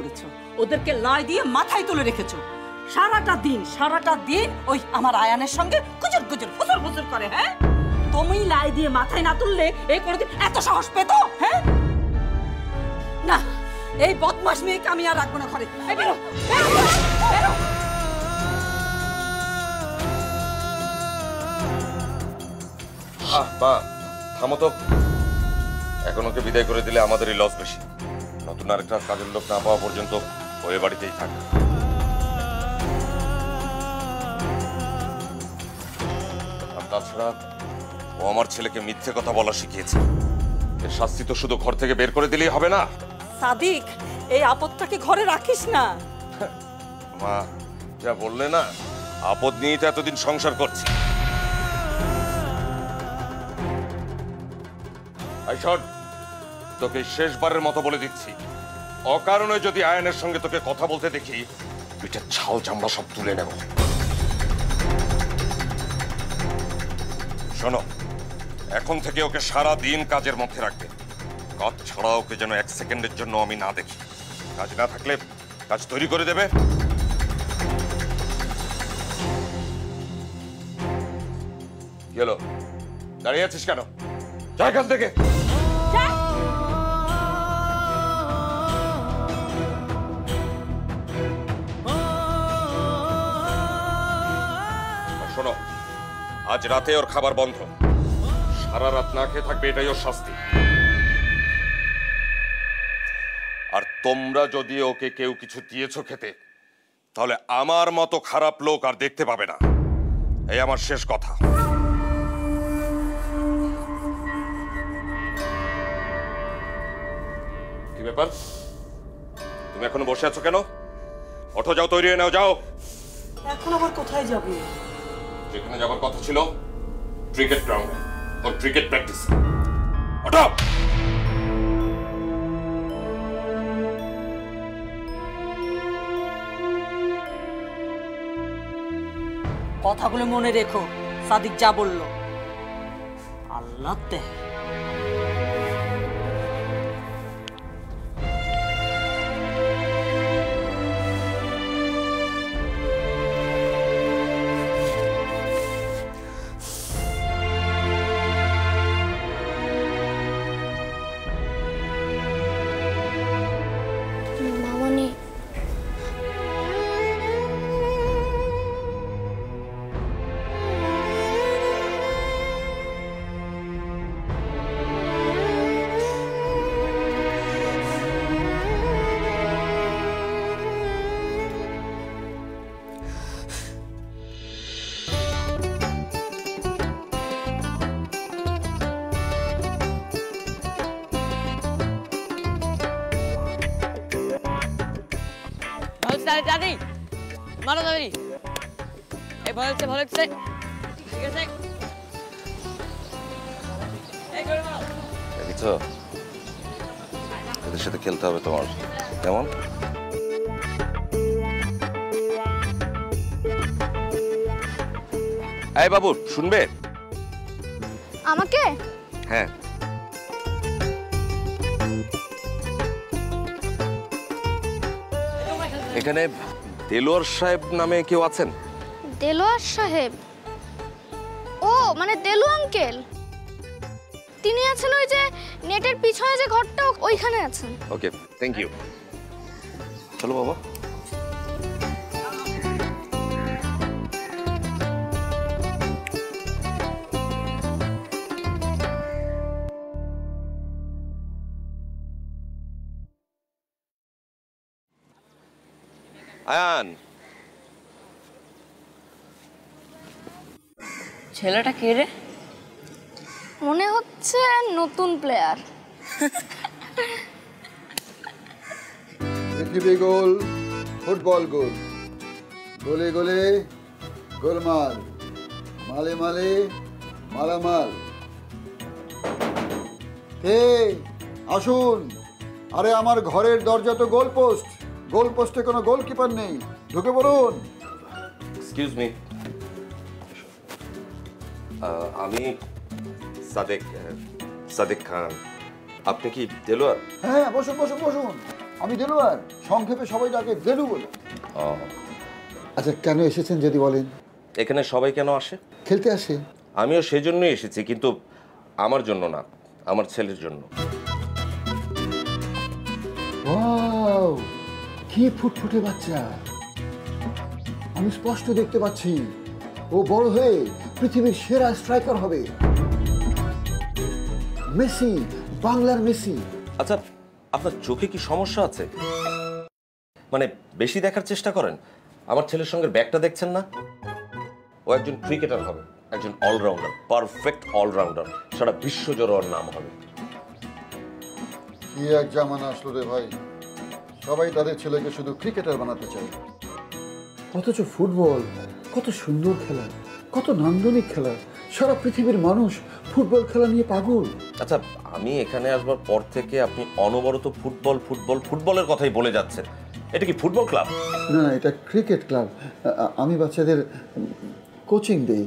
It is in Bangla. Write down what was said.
করেছো, ওদেরকে লাই দিয়ে মাথায় তুলে রেখেছো। সারাটা দিন ওই আমার আয়ানের সঙ্গে গুজর গুজর ফুসুর ফুসুর করে। হ্যাঁ, তুমি লাই দিয়ে মাথায় না তুললে এই কোনোদিন এত সাহস পেত? হ্যাঁ না, এই বদমাশ মেয়েকে আমি আর রাখবো না ঘরে। বেরো বেরো। বা থামো তো, এখন ওকে বিদায় করে দিলে আমাদেরই লস বেশি। নতুন আরেকটা কাজের লোক না পাওয়া পর্যন্ত ওই বাড়িতেই থাকে। আর তাছাড়া ও আমার ছেলেকে মিথ্যে কথা বলা শিখিয়েছে। এর শাস্তি তো শুধু ঘর থেকে বের করে দিলেই হবে না। সাদিক, এই আপদটাকে ঘরে রাখিস না। মা যা বললে না, আপদ নিয়েই তো এতদিন সংসার করছি। শোন, তোকে শেষবারের মতো বলে দিচ্ছি, অকারণে যদি আয়নের সঙ্গে তোকে কথা বলতে দেখি, পিঠের ছাল চামড়া সব তুলে নেব। শোনো, এখন থেকে ওকে সারা দিন কাজের মধ্যে রাখবে। কাজ ছাড়া ওকে যেন এক সেকেন্ডের জন্য আমি না দেখি। কাজ না থাকলে কাজ তৈরি করে দেবে। কি হলো, দাঁড়িয়ে আছিস কেন? যা এখান থেকে। শোনো, আজ রাতে ওর খাবার বন্ধ। সারা রাত না খেয়ে থাকবে, এটাই ওর শাস্তি। আর তোমরা যদি ওকে কেউ কিছু দিয়েছো খেতে, তাহলে আমার মতো খারাপ লোক আর দেখতে পাবে না। এই আমার শেষ কথা। কি ব্যাপার, তুমি এখনো বসে আছো কেন? ওঠো, যাও, তৈরি হয়ে নাও, যাও। এখন আবার কোথায় যাবে? যেখানে যাবার কথা ছিল, ক্রিকেট গ্রাউন্ডে ও ক্রিকেট প্র্যাকটিস। ওঠো। কথাগুলো মনে রেখো, সাদিক যা বলল। আল্লাহ দেখ। দাদি মারো দাদি, এই ভালো হচ্ছে ঠিক আছে। দেখছো, এদের সাথে খেলতে হবে তোমার, কেমন? এই বাবু, শুনবে? আমাকে? হ্যাঁ। এখানে দেলোয়ার সাহেব নামে কেউ আছেন? দেলোয়ার সাহেব? ও মানে দেলু আঙ্কেল, তিনি আছেন ওই যে নেটের পিছনে যে ঘরটা, ওইখানে আছেন। ওকে, থ্যাংক ইউ। চলো বাবা। আয়ান, ছেলেটা কে রে? মনে হচ্ছে নতুন প্লেয়ার। পৃথিবী গোল, ফুটবল গোল, গোলে গোলে গোলমাল, মালে মালে মালামাল। কে আসুন। আরে আমার ঘরের দরজা তো গোল পোস্ট, গোল পোস্টে কোনো গোলকিপার নেই, ঢুকে পড়ুন। এক্সকিউজ মি, আমি সাদেক খান। আপনি কি দেলোয়ার? হ্যাঁ, বসুন বসুন বসুন। আমি দেলোয়ার, সংক্ষেপে সবাই ডাকে দেলু বলে। আচ্ছা, কেন এসেছেন যদি বলেন? এখানে সবাই কেন আসে? খেলতে আসে। আমিও সেজন্যই এসেছি, কিন্তু আমার জন্য না, আমার ছেলের জন্য। ওয়াও, কি ফুটফুটে বাচ্চা! আমি স্পষ্ট দেখতে পাচ্ছি ও বড় হয়ে পৃথিবীর সেরা স্ট্রাইকার হবে। মেসি, বাংলার মেসি। আচ্ছা, আপনার চোখে কি সমস্যা আছে? মানে বেশি দেখার চেষ্টা করেন? আমার ছেলের সঙ্গে ব্যাগটা দেখছেন না? ও একজন ক্রিকেটার হবে, একজন অলরাউন্ডার, পারফেক্ট অলরাউন্ডার, সারা বিশ্ব জুড়ে ওর নাম হবে। কি এক জামানা আসলো রে ভাই, সবাই তাদের ছেলেকে শুধু ক্রিকেটার বানাতে চায়। অথচ ফুটবল কত সুন্দর খেলা, কত নান্দনিক খেলা, সারা পৃথিবীর মানুষ ফুটবল খেলা নিয়ে পাগল। আচ্ছা, আমি এখানে আসবার পর থেকে আপনি অনবরত ফুটবল ফুটবল ফুটবলের কথাই বলে যাচ্ছেন। এটা কি ফুটবল ক্লাব? না, এটা ক্রিকেট ক্লাব। আমি বাচ্চাদের কোচিং দেই।